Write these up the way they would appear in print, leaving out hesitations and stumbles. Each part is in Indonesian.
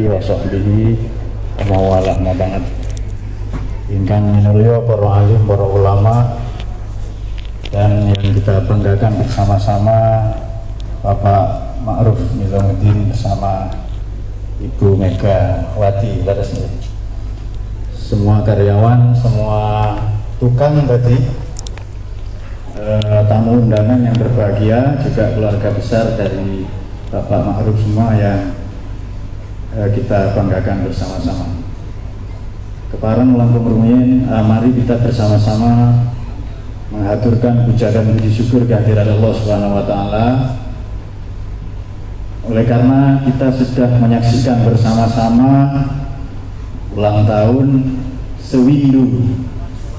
wa sahbihi wa wala ma ba'd. Ingkang minulya para alim, para ulama, dan yang kita banggakan bersama-sama Bapak Ma'ruf Nizamuddin bersama Ibu Megawati, semua karyawan, semua tukang tadi, tamu undangan yang berbahagia, juga keluarga besar dari Bapak Ma'ruf semua yang kita banggakan bersama-sama. Kepareng langkung rumiyin, mari kita bersama-sama mengaturkan puja dan puji syukur kehadirat Allah Subhanahu wa taala. Oleh karena kita sudah menyaksikan bersama-sama ulang tahun sewindu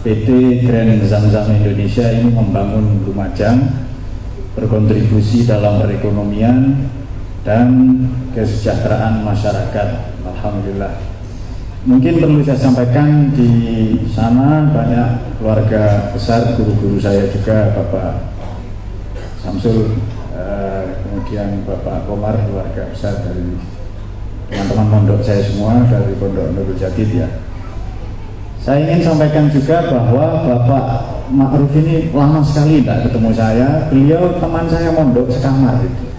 PT Grand Zamzam Indonesia ini membangun Lumajang, berkontribusi dalam perekonomian dan kesejahteraan masyarakat. Alhamdulillah. Mungkin perlu saya sampaikan, di sana banyak keluarga besar, guru-guru saya juga, Bapak Samsul, kemudian Bapak Komar, keluarga besar dari teman-teman pondok saya semua dari Pondok Nurul Jadid ya. Saya ingin sampaikan juga bahwa Bapak Ma'ruf ini lama sekali tidak ketemu saya. Beliau teman saya mondok sekamar itu.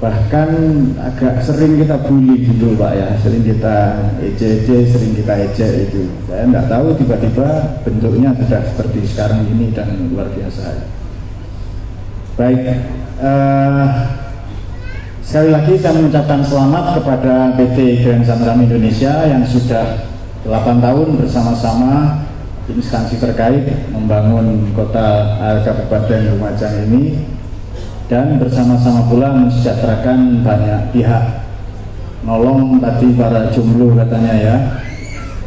Bahkan agak sering kita bully gitu Pak ya, sering kita ejek, sering kita ejek itu. Saya tidak tahu tiba-tiba bentuknya sudah seperti sekarang ini dan luar biasa. Baik, sekali lagi saya mengucapkan selamat kepada PT Grand Zamzam Indonesia yang sudah 8 tahun bersama-sama instansi terkait membangun kota Kabupaten Lumajang ini, dan bersama-sama pula mensejahterakan banyak pihak. Nolong tadi para jomblo katanya ya.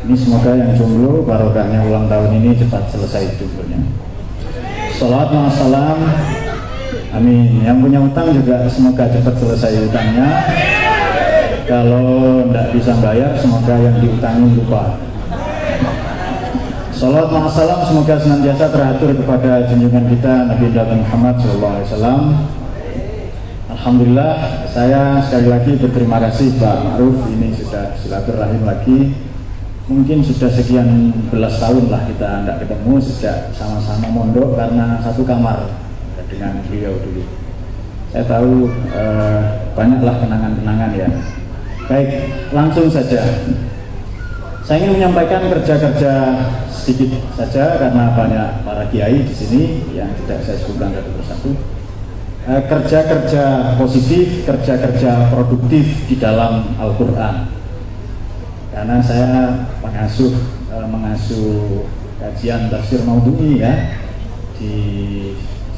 Ini semoga yang jomblo barokahnya ulang tahun ini cepat selesai jomblonya. Sholawat wa salam, amin. Yang punya utang juga semoga cepat selesai utangnya. Kalau tidak bisa bayar, semoga yang diutangi lupa. Sholawat wa salam semoga senantiasa teratur kepada junjungan kita Nabi Muhammad SAW. Alhamdulillah, saya sekali lagi berterima kasih Pak Ma'ruf, ini sudah silaturahim lagi. Mungkin sudah sekian belas tahun lah kita tidak ketemu, sejak sama-sama mondok karena satu kamar dengan beliau dulu. Saya tahu banyaklah kenangan-kenangan ya. Baik, langsung saja. Saya ingin menyampaikan kerja-kerja sedikit saja karena banyak para kiai di sini yang tidak saya sebutkan satu persatu. Kerja-kerja positif, kerja-kerja produktif di dalam Al-Quran. Karena saya mengasuh kajian tafsir Maudhu'i ya di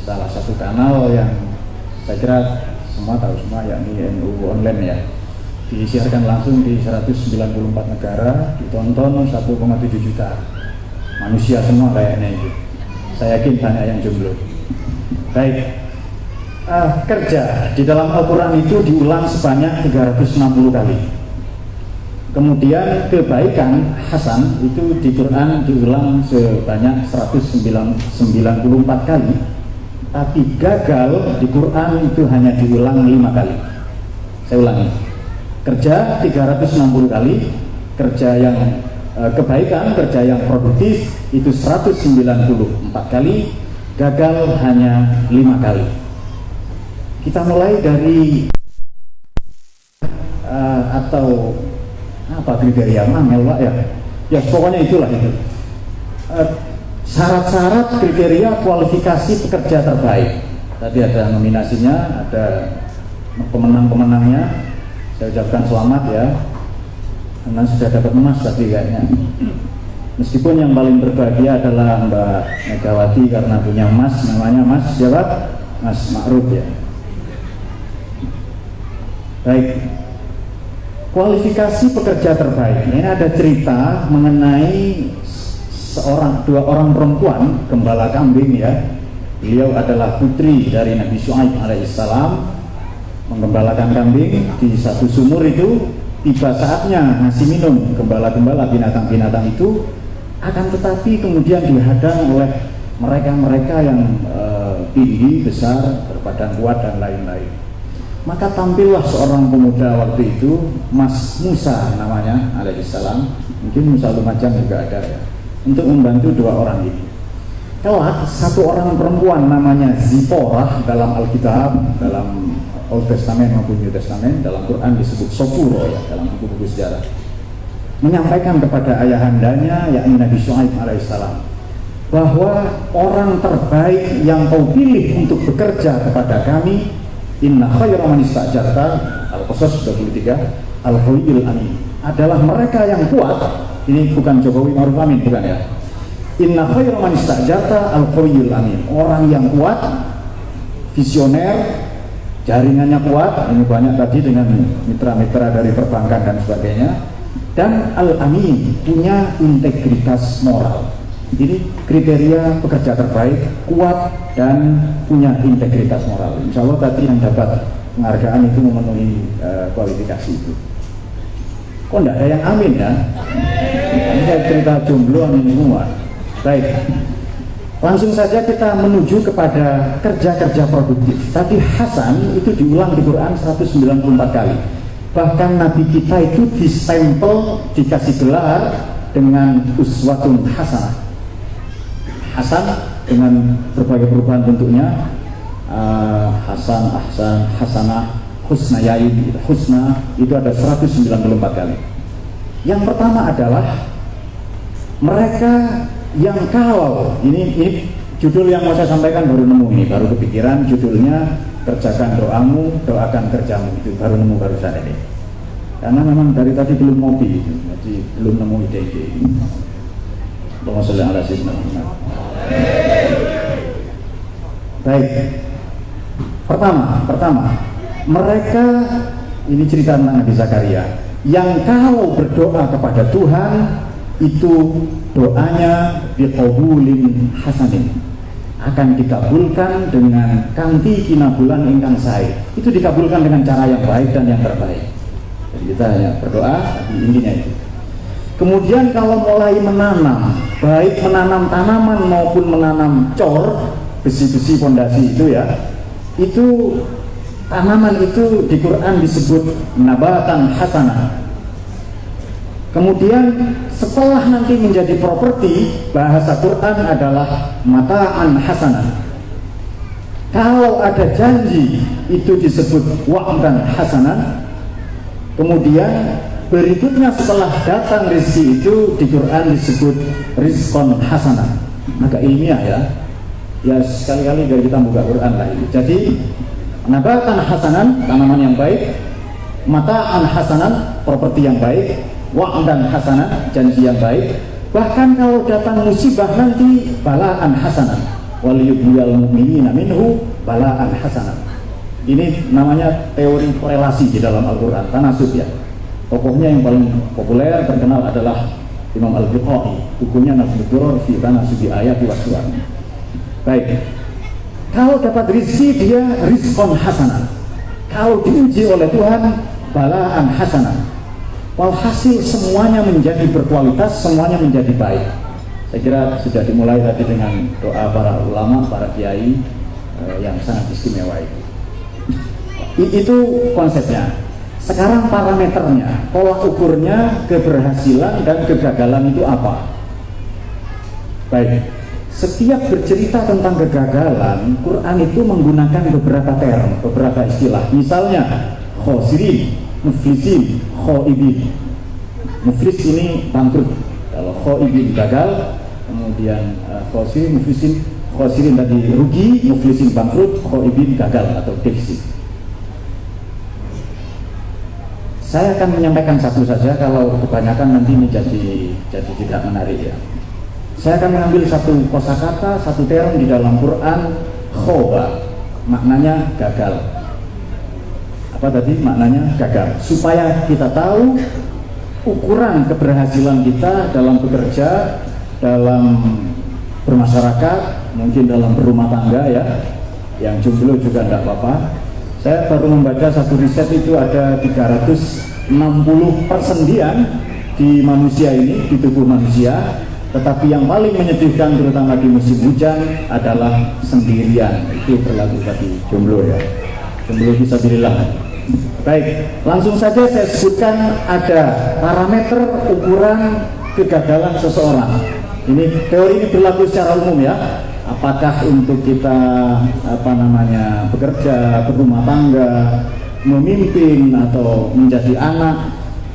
salah satu kanal yang saya kira semua tahu semua, yakni NU Online ya. Disiarkan langsung di 194 negara, ditonton 1,7 juta manusia semua kayaknya itu. Saya yakin banyak yang jomblo. Baik, kerja di dalam Al-Quran itu diulang sebanyak 360 kali. Kemudian kebaikan hasan itu di Quran diulang sebanyak 194 kali. Tapi gagal di Quran itu hanya diulang 5 kali. Saya ulangi, kerja 360 kali, kerja yang kebaikan, kerja yang produktif itu 194 kali, gagal hanya 5 kali. Kita mulai dari atau apa kriteria mangel Pak ya? Ya pokoknya itulah itu. Syarat-syarat kriteria kualifikasi pekerja terbaik. Tadi ada nominasinya, ada pemenang-pemenangnya. Saya ucapkan selamat ya. Karena sudah dapat emas tadi kayaknya. Meskipun yang paling berbahagia adalah Mbak Megawati karena punya emas, namanya Mas siapa? Mas Ma'ruf ya. Baik, kualifikasi pekerja terbaik. Ini ada cerita mengenai dua orang perempuan gembala kambing ya. Beliau adalah putri dari Nabi Syuaib alaihissalam, menggembalakan kambing di satu sumur itu. Tiba saatnya ngasih minum gembala-gembala binatang-binatang itu, akan tetapi kemudian dihadang oleh mereka-mereka yang tinggi, besar, berbadan kuat dan lain-lain. Maka tampillah seorang pemuda waktu itu, Mas Musa namanya alaihissalam, mungkin Musa Lumajang juga ada ya, untuk membantu dua orang ini. Kelak satu orang perempuan namanya Zipporah, dalam Alkitab, dalam Old Testament maupun New Testament, dalam Quran disebut Sofuro ya, dalam buku-buku sejarah, menyampaikan kepada ayahandanya yakni Nabi Syuaib alaihissalam bahwa orang terbaik yang kau pilih untuk bekerja kepada kami, inna khayra man ista'jarta, Al-Qasas 23, al-qawiyyul amin, adalah mereka yang kuat. Ini bukan Jokowi Maruf Amin, bukan ya. Inna khayra man ista'jarta al-qawiyyul amin, orang yang kuat, visioner, jaringannya kuat. Ini banyak tadi dengan mitra-mitra dari perbankan dan sebagainya. Dan al-amin, punya integritas moral. Ini kriteria pekerja terbaik, kuat dan punya integritas moral. Insya Allah tadi yang dapat penghargaan itu memenuhi kualifikasi itu. Kok enggak ada yang amin ya? Ini saya cerita jomblo amin semua. Baik, langsung saja kita menuju kepada kerja-kerja produktif. Tadi Hasan itu diulang di Quran 194 kali. Bahkan Nabi kita itu distempel, dikasih gelar dengan uswatun hasanah. Hasan dengan berbagai perubahan bentuknya, Hasan, Ahsan, Hasanah, Husnayain, Husna, itu ada 194 kali. Yang pertama adalah mereka yang kalau ini judul yang mau saya sampaikan baru nemu ini, baru kepikiran judulnya, kerjakan doamu, doakan kerjamu, itu baru nemu barusan ini. Karena memang dari tadi belum ngopi, jadi belum nemu ide-ide. Allahumma sholli ala sayyidina Muhammad. Baik. Pertama, mereka, ini cerita tentang Nabi Zakaria, yang kalau berdoa kepada Tuhan itu doanya biqabulin hasanin, akan dikabulkan dengan kanthi kinabulan ingkang sae. Itu dikabulkan dengan cara yang baik dan yang terbaik. Jadi kita hanya berdoa, tapi intinya itu. Kemudian kalau mulai menanam, baik menanam tanaman maupun menanam cor, besi-besi fondasi itu ya, itu tanaman itu di Quran disebut nabatan hasanah. Kemudian setelah nanti menjadi properti, bahasa Quran adalah mata'an hasanah. Kalau ada janji itu disebut wa'dan hasanah. Kemudian berikutnya setelah datang rezeki itu di Quran disebut rizqon hasanah. Agak ilmiah ya. Ya sekali-kali dari kita buka Quran lah ini. Jadi nabatan hasanan, tanaman yang baik, mata'an hasanan, properti yang baik, wa'dan hasanan, janji yang baik. Bahkan kalau datang musibah nanti balaan hasanan, waliyubliyal mu'minina minhu balaan hasanan. Ini namanya teori korelasi di dalam Al-Quran, tanasub ya. Tokohnya yang paling populer terkenal adalah Imam Al-Bukhari, bukunya Nazmud Duror fi tanasubi ayati wassuwar. Baik, kalau dapat rizki dia rizqon hasanah, kalau diuji oleh Tuhan balaan hasanah. Walhasil semuanya menjadi berkualitas, semuanya menjadi baik. Saya kira sudah dimulai tadi dengan doa para ulama, para kiai yang sangat istimewa itu. Itu konsepnya. Sekarang parameternya, pola ukurnya, keberhasilan dan kegagalan itu apa? Baik, setiap bercerita tentang kegagalan, Quran itu menggunakan beberapa term, beberapa istilah. Misalnya khosirin, muflisin, khoibin. Muflis ini bangkrut. Kalau khoibin gagal, kemudian khosirin, muflisin, khosirin tadi rugi, muflisin bangkrut, khoibin gagal atau defisit. Saya akan menyampaikan satu saja, kalau kebanyakan nanti menjadi tidak menarik ya. Saya akan mengambil satu kosakata, satu term di dalam Quran, khoba, maknanya gagal. Apa tadi maknanya gagal? Supaya kita tahu ukuran keberhasilan kita dalam bekerja, dalam bermasyarakat, mungkin dalam berumah tangga ya. Yang jomblo juga tidak apa-apa. Saya baru membaca satu riset itu ada 360 persendian di manusia ini, di tubuh manusia. Tetapi yang paling menyedihkan terutama di musim hujan adalah sendirian. Itu berlaku bagi jomblo ya. Jomblo fisabilillah. Baik, langsung saja saya sebutkan ada parameter ukuran kegagalan seseorang. Ini teori ini berlaku secara umum ya. Apakah untuk kita bekerja, berumah tangga, memimpin atau menjadi anak.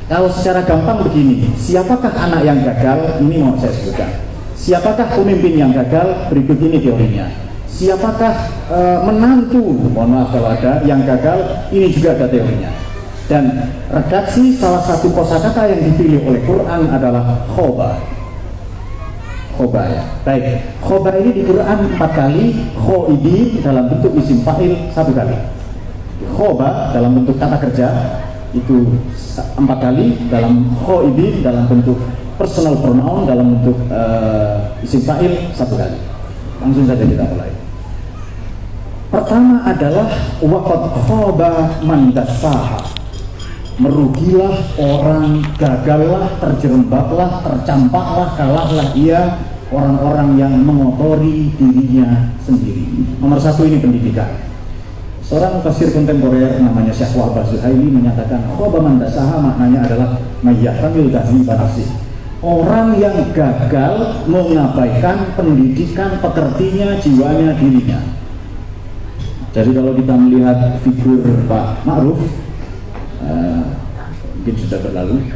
Kalau secara gampang begini, siapakah anak yang gagal? Ini mau saya sebutkan. Siapakah pemimpin yang gagal? Berikut ini teorinya. Siapakah menantu, mohon maaf kalau ada yang gagal, ini juga ada teorinya. Dan redaksi salah satu kosakata yang dipilih oleh Quran adalah khoba. Khoba ya. Baik, khoba ini di Quran 4 kali, khoibi dalam bentuk isim fa'il 1 kali. Khoba dalam bentuk kata kerja itu 4 kali, dalam khoibi dalam bentuk personal pronoun dalam bentuk isim fa'il 1 kali. Langsung saja kita mulai. Pertama adalah waqad khaba man dassaha. Merugilah orang, gagallah, terjerembablah, tercampaklah, kalahlah ia orang-orang yang mengotori dirinya sendiri. Nomor 1 ini pendidikan. Seorang mufassir kontemporer namanya Syekh Wahbah Zuhaili menyatakan khaba man dassaha maknanya adalah mayyahtamil tahziba nafsi. Orang yang gagal mengabaikan pendidikan pekertinya, jiwanya, dirinya. Jadi kalau kita melihat figur Pak Ma'ruf, mungkin sudah berlalu,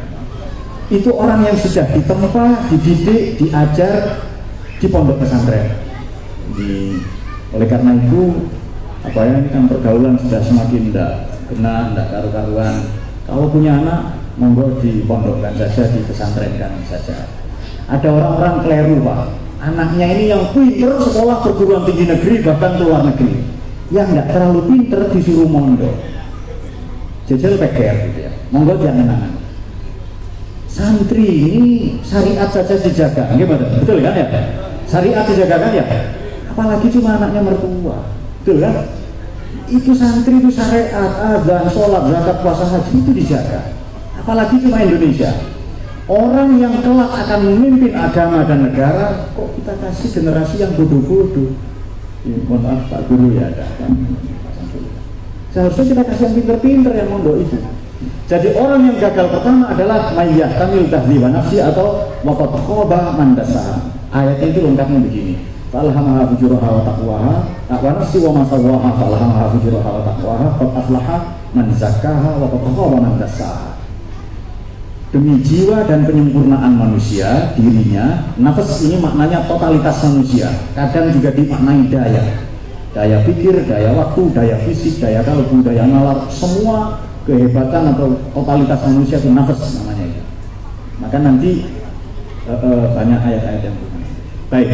itu orang yang sudah ditempa, dididik, diajar di pondok pesantren. Oleh karena itu, ini kan pergaulan sudah semakin tidak karu-karuan. Kalau punya anak, monggo dipondokkan saja, di pesantrenkan saja. Ada orang-orang keliru Pak, anaknya ini yang pinter sekolah perguruan tinggi negeri bahkan ke luar negeri, yang nggak terlalu pinter disuruh mondok jajal peker gitu ya, monggo jangan. Santri ini syariat saja dijaga, gimana? Betul kan ya? Syariat dijaga kan ya? Apalagi cuma anaknya mertua, betul kan? Itu santri itu syariat, azan, sholat, zakat, puasa, haji itu dijaga. Apalagi cuma Indonesia. Orang yang kelak akan memimpin agama dan negara, kok kita kasih generasi yang bodoh-bodoh? Mohon maaf Pak Guru ya ada. Seharusnya kita kasih yang pinter-pinter yang mondok itu. Jadi orang yang gagal pertama adalah mayyahtamil tahziba nafsi atau waqad khaba man dassaha. Ayat itu lengkapnya begini. Falhamaha fujuraha wa taqwaha, wa nafsi wa ma sawwaha falhamaha fujuraha wa taqwaha, qad aflaha man zakkaha wa qad khaba man dassaha. Demi jiwa dan penyempurnaan manusia, dirinya, nafas ini maknanya totalitas manusia. Kadang juga dimaknai daya pikir, daya waktu, daya fisik, daya kalbu, daya nalar, semua kehebatan atau totalitas manusia itu nafas namanya itu. Maka nanti banyak ayat-ayat yang berbeda. Baik,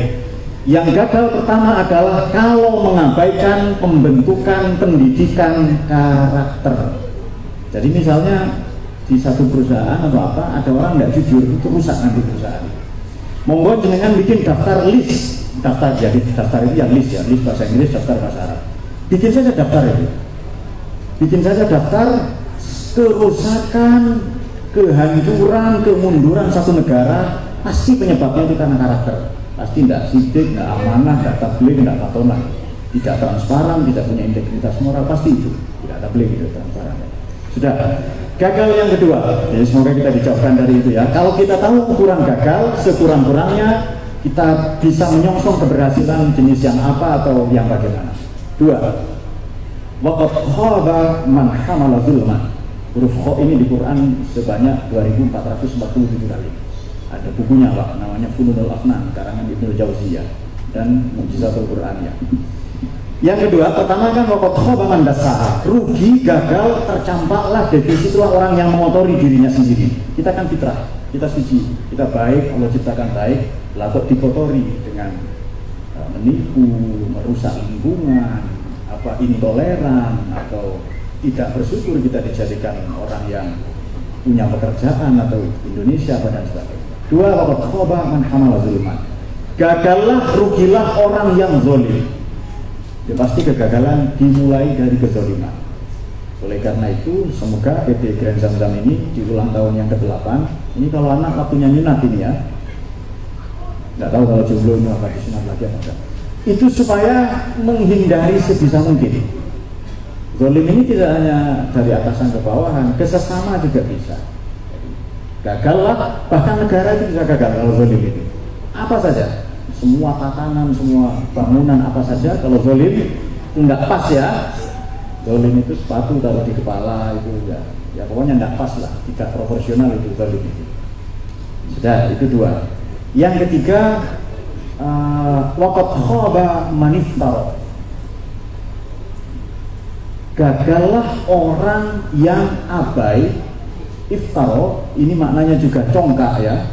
yang gagal pertama adalah kalau mengabaikan pembentukan pendidikan karakter. Jadi misalnya di satu perusahaan atau apa, ada orang nggak jujur, itu rusak nanti perusahaan. Monggo jenengan bikin daftar list, daftar jadi daftar itu yang list ya, list bahasa Inggris, daftar bahasa Arab. Bikin saja daftar itu, bikin saja daftar kerusakan, kehancuran, kemunduran satu negara. Pasti penyebabnya itu karena karakter. Pasti tidak sidik, tidak amanah, tidak tabligh, tidak patonah, tidak transparan, tidak punya integritas moral, pasti itu tidak tabligh, tidak transparan. Sudah. Gagal yang kedua, jadi semoga kita dijauhkan dari itu ya. Kalau kita tahu ukuran gagal, sekurang-kurangnya kita bisa menyongsong keberhasilan jenis yang apa atau yang bagaimana. 2. Waqad khaba man hamala zulman. Huruf kha ini di Quran sebanyak 2447 kali. Ada bukunya Pak, namanya Fununul Afnan, karangan Ibnu Jauziyah dan Mu'jizatul Quraniyah. Yang kedua, pertama kan waqad khaba man dassaha, rugi, gagal, tercampaklah, defisitlah orang yang mengotori dirinya sendiri. Kita kan fitrah, kita suci, kita baik, Allah ciptakan baik, lalu dikotori dengan menipu, merusak lingkungan, intoleran atau tidak bersyukur kita dijadikan orang yang punya pekerjaan atau Indonesia dan sebagainya. 2. Waqad khaba man hamala zulman, gagallah, rugilah orang yang zalim. Ya, pasti kegagalan dimulai dari kezaliman. Oleh karena itu, semoga PT Grand Zamzam ini di ulang tahun yang ke-8, ini kalau anak waktunya nyunat ini ya, nggak tahu kalau jomblo ini apa disunat lagi apa enggak, itu supaya menghindari sebisa mungkin Zolim ini tidak hanya dari atasan ke bawahan, ke sesama juga bisa. Gagallah, bahkan negara itu bisa gagal kalau zolim itu. Apa saja, semua tatanan, semua bangunan apa saja, kalau zolim nggak pas ya. Zolim itu sepatu taruh di kepala itu ya pokoknya nggak pas lah, tidak proporsional itu zolim itu. Sudah, itu dua. Yang ketiga, waqad khaba man iftara. Gagallah orang yang abai. Iftaro ini maknanya juga congkak ya.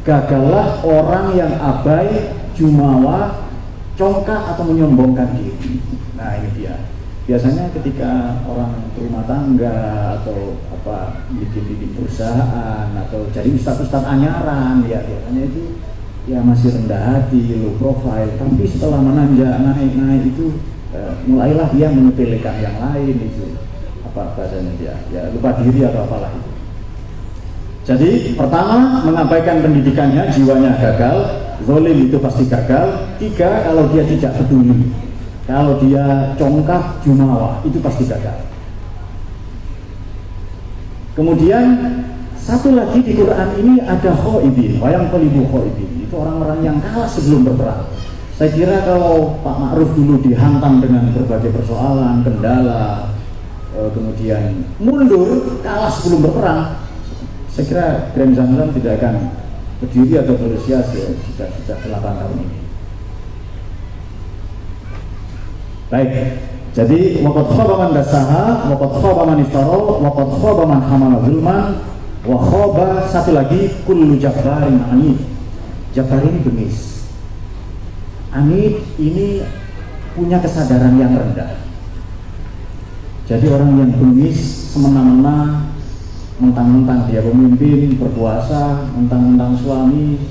Gagallah orang yang abai, jumawa, congkak atau menyombongkan diri. Nah ini dia. Biasanya ketika orang berumah tangga atau apa bikin perusahaan atau jadi ustadz anyaran ya biasanya itu ya masih rendah hati, low profile. Tapi setelah menanjak naik itu mulailah dia menyepelekan yang lain itu apa bahasanya dia ya lupa diri atau apalah itu. Jadi pertama mengabaikan pendidikannya, jiwanya gagal, zolim itu pasti gagal. Tiga, kalau dia tidak peduli, kalau dia congkak jumawa itu pasti gagal. Kemudian satu lagi di Quran ini ada khaibin, wayang qalibu khaibin, itu orang-orang yang kalah sebelum berperang. Saya kira kalau Pak Ma'ruf dulu dihantam dengan berbagai persoalan, kendala, kemudian mundur, kalah sebelum berperang, saya kira Grand Zamzam tidak akan berdiri atau berusia sudah 8 tahun ini. Baik, jadi waqad khaba man dasaha, waqad khaba man iftara, waqad khaba man hamala zulman, wa khaba satu lagi kullu jabbarin anid. Jabbar ini bengis. Anid ini punya kesadaran yang rendah. Jadi orang yang bengis, semena-mena, mentang-mentang dia pemimpin, berkuasa, mentang-mentang suami,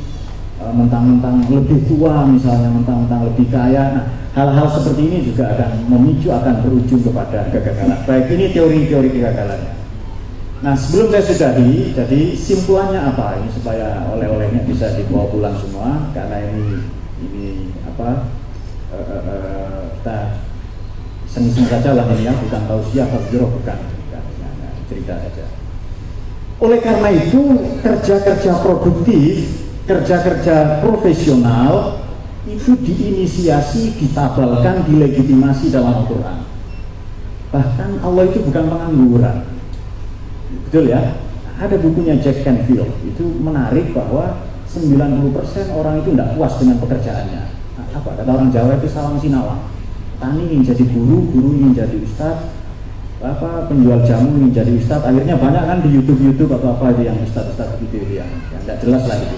mentang-mentang lebih tua misalnya, mentang-mentang lebih kaya. Nah, hal-hal seperti ini juga akan memicu, akan berujung kepada kegagalan. Baik, ini teori-teori kegagalannya. Nah, sebelum saya sudahi, jadi simpulannya apa? Ini supaya oleh-olehnya bisa dibawa pulang semua, karena ini apa? Kita seni-seni saja lah ini ya, bukan tausiah, tazkirah, bukan cerita saja. Oleh karena itu, kerja-kerja produktif, kerja-kerja profesional itu diinisiasi, ditabalkan, dilegitimasi dalam Al-Quran. Bahkan Allah itu bukan pengangguran, betul ya? Ada bukunya Jack Canfield, itu menarik bahwa 90% orang itu tidak puas dengan pekerjaannya. Apa kata orang Jawa itu salam sinawang. Tani ingin jadi guru, guru ingin jadi ustadz, penjual jamu ingin jadi ustadz. Akhirnya banyak kan di YouTube atau apa itu yang ustadz gitu yang tidak jelas lah itu,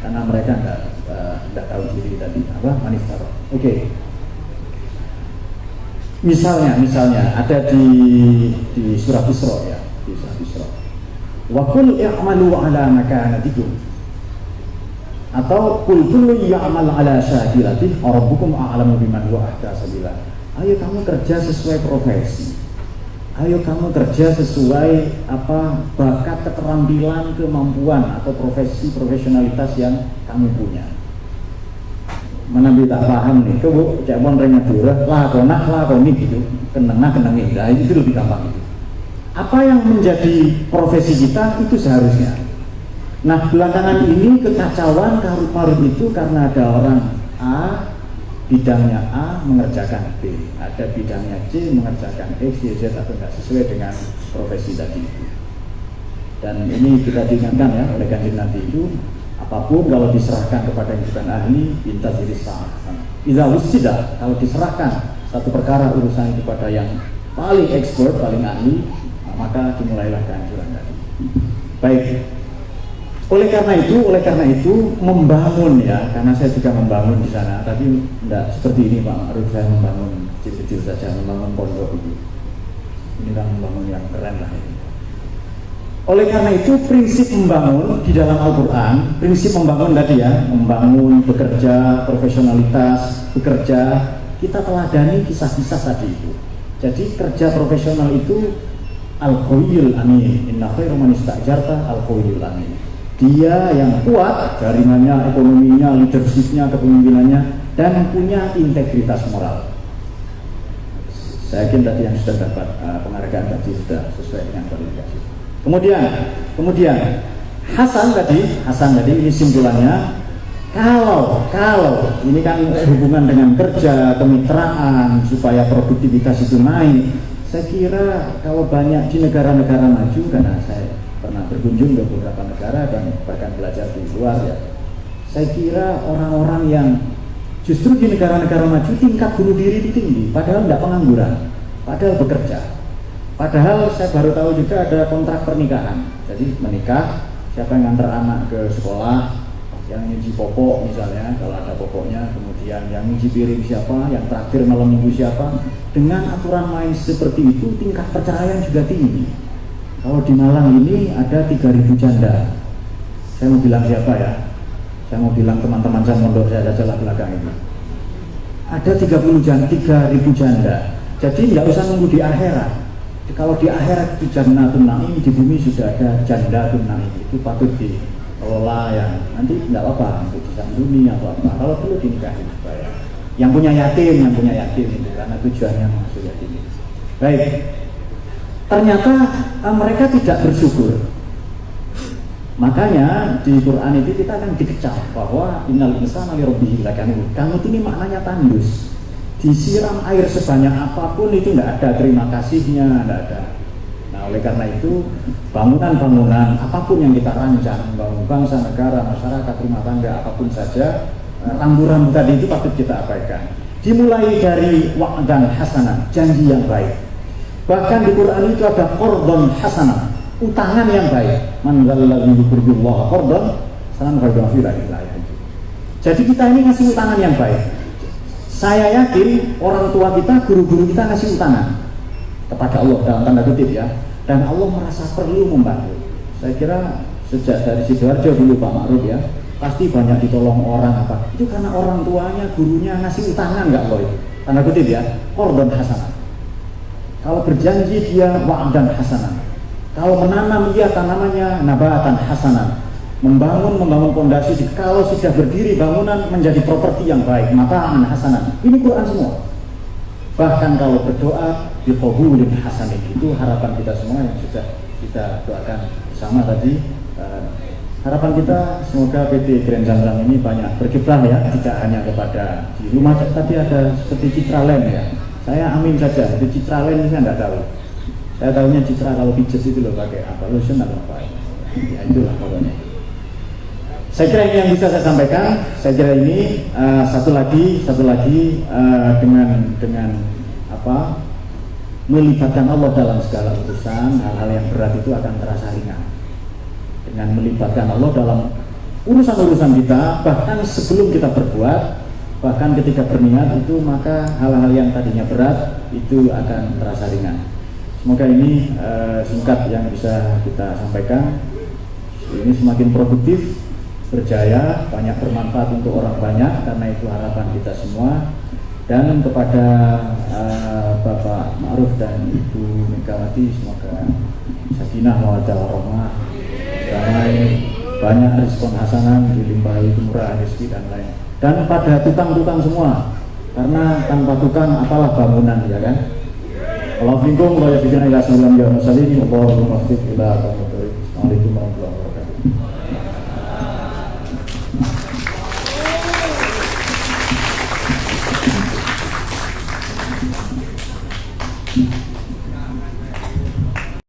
karena mereka tidak tahu diri tadi apa manifestaro. Oke. Misalnya ada di surah Isra ya, di surah Isra. Wa qul i'malu ala makanatikum. Atau kul kullu ya'mal ala syakilatihi rabbukum a'lamu biman huwa ahda sabila. Ayo kamu kerja sesuai profesi. Ayo kamu kerja sesuai bakat, keterampilan, kemampuan atau profesionalitas yang kamu punya. Menabi tak paham nih, kau cek mon renya durah, lakoni gitu, kenengin. Nah itu lebih gampang itu. Apa yang menjadi profesi kita itu seharusnya. Nah belakangan ini kekacauan karut-marut itu karena ada orang A, bidangnya A mengerjakan B, ada bidangnya C mengerjakan X, Y, Z atau tidak sesuai dengan profesi tadi itu. Dan ini kita diingatkan ya oleh Kanjeng Nabi itu, apapun kalau diserahkan kepada yang bukan ahli, pinta diri sah. Idza wusida, kalau diserahkan satu perkara urusan kepada yang paling expert, paling ahli, maka dimulailah kehancuran tadi. Baik. Oleh karena itu membangun ya, karena saya juga membangun di sana, tapi tidak seperti ini Pak Ma'ruf, saya membangun kecil-kecil saja, membangun pondok itu. Ini kan membangun yang keren lah ini. Oleh karena itu prinsip membangun di dalam Al-Quran, prinsip membangun tadi ya, membangun, bekerja, profesionalitas, bekerja, kita teladani kisah-kisah tadi itu. Jadi kerja profesional itu al-qawiyul amin, inna khairu man ista'jarta al-qawiyul amin. Dia yang kuat jaringannya, ekonominya, leadershipnya, kepemimpinannya, dan punya integritas moral. Saya yakin tadi yang sudah dapat penghargaan tadi sudah sesuai dengan kualifikasi. Kemudian Hasan tadi ini simpulannya. Kalau ini kan hubungan dengan kerja, kemitraan supaya produktivitas itu naik. Saya kira kalau banyak di negara-negara maju, karena saya pernah berkunjung ke beberapa negara dan bahkan belajar di luar ya. Saya kira orang-orang yang justru di negara-negara maju tingkat bunuh diri itu tinggi, padahal tidak pengangguran, padahal bekerja. Padahal saya baru tahu juga ada kontrak pernikahan. Jadi menikah, siapa yang ngantar anak ke sekolah, yang nyuci popok misalnya kalau ada popoknya, kemudian yang nyuci piring siapa, yang traktir malam minggu siapa. Dengan aturan main seperti itu tingkat perceraian juga tinggi. Kalau di Malang ini ada 3.000 janda. Saya mau bilang siapa ya? Saya mau bilang teman-teman saya mondok saya saja belakang ini. Ada 3.000 janda. Jadi nggak usah nunggu di akhirat. Kalau di akhirat itu jannatun na'im, di bumi sudah ada jandatun na'im. Itu patut dikelola ya. Nanti nggak apa-apa untuk disanduni atau apa. Kalau perlu dinikahi supaya yang punya yatim itu karena tujuannya masuk yatim. Baik. Ternyata mereka tidak bersyukur. Makanya di Quran itu kita akan dikecam bahwa innal insana li rabbih lakanud. Kanut ini maknanya tandus. Disiram air sebanyak apapun itu tidak ada terima kasihnya, tidak ada. Nah, oleh karena itu bangunan-bangunan apapun yang kita rancang, bangun bangsa, negara, masyarakat, rumah tangga, apapun saja, rambu-rambu tadi itu patut kita abaikan. Dimulai dari wa'dan hasanah, janji yang baik. Bahkan di Quran itu ada qardhan hasanah, utangan yang baik. Man dzalladzi yuqridullaha qardhan hasanan fayudha'ifu lahu. Jadi kita ini ngasih utangan yang baik. Saya yakin orang tua kita, guru-guru kita ngasih utangan kepada Allah dalam tanda kutip ya, dan Allah merasa perlu membantu. Saya kira sejak dari Sidoarjo dulu Pak Ma'ruf ya, pasti banyak ditolong orang apa. Itu karena orang tuanya, gurunya ngasih utangan nggak loh itu. Tanda kutip ya, qardhan hasanah. Kalau berjanji dia wa'dan hasanah. Kalau menanam dia tanamannya nabatan hasanah. Membangun fondasi, kalau sudah berdiri bangunan menjadi properti yang baik, maka hasanah. Ini Quran semua. Bahkan kalau berdoa biqabulin hasanin, itu harapan kita semua yang sudah kita doakan bersama tadi. Harapan kita semoga PT Grand Zamzam ini banyak berkiprah ya, tidak hanya kepada di rumah, tapi ada seperti Citraland ya. Saya amin saja, itu Citraland ini saya tidak tahu. Saya tahunya Citra kalau pijet itu loh pakai apa, lotion atau apa. Ya itulah pokoknya. Saya kira ini yang bisa saya sampaikan. Saya kira ini satu lagi dengan apa, melibatkan Allah dalam segala urusan, hal-hal yang berat itu akan terasa ringan. Dengan melibatkan Allah dalam urusan-urusan kita, bahkan sebelum kita berbuat, bahkan ketika berniat itu, maka hal-hal yang tadinya berat itu akan terasa ringan. Semoga ini singkat yang bisa kita sampaikan. Ini semakin produktif, berjaya, banyak bermanfaat untuk orang banyak, karena itu harapan kita semua. Dan kepada Bapak Ma'ruf dan Ibu Megawati, semoga sakinah mawaddah warahmah, damai, banyak respon hasanah, dilimpahi kemurahan rezeki dan lain. Dan pada tukang-tukang semua, karena tanpa tukang apalah bangunan ya kan. Allah fikum wa yafiqana ila sallam ya masallim Allahumma fiq ila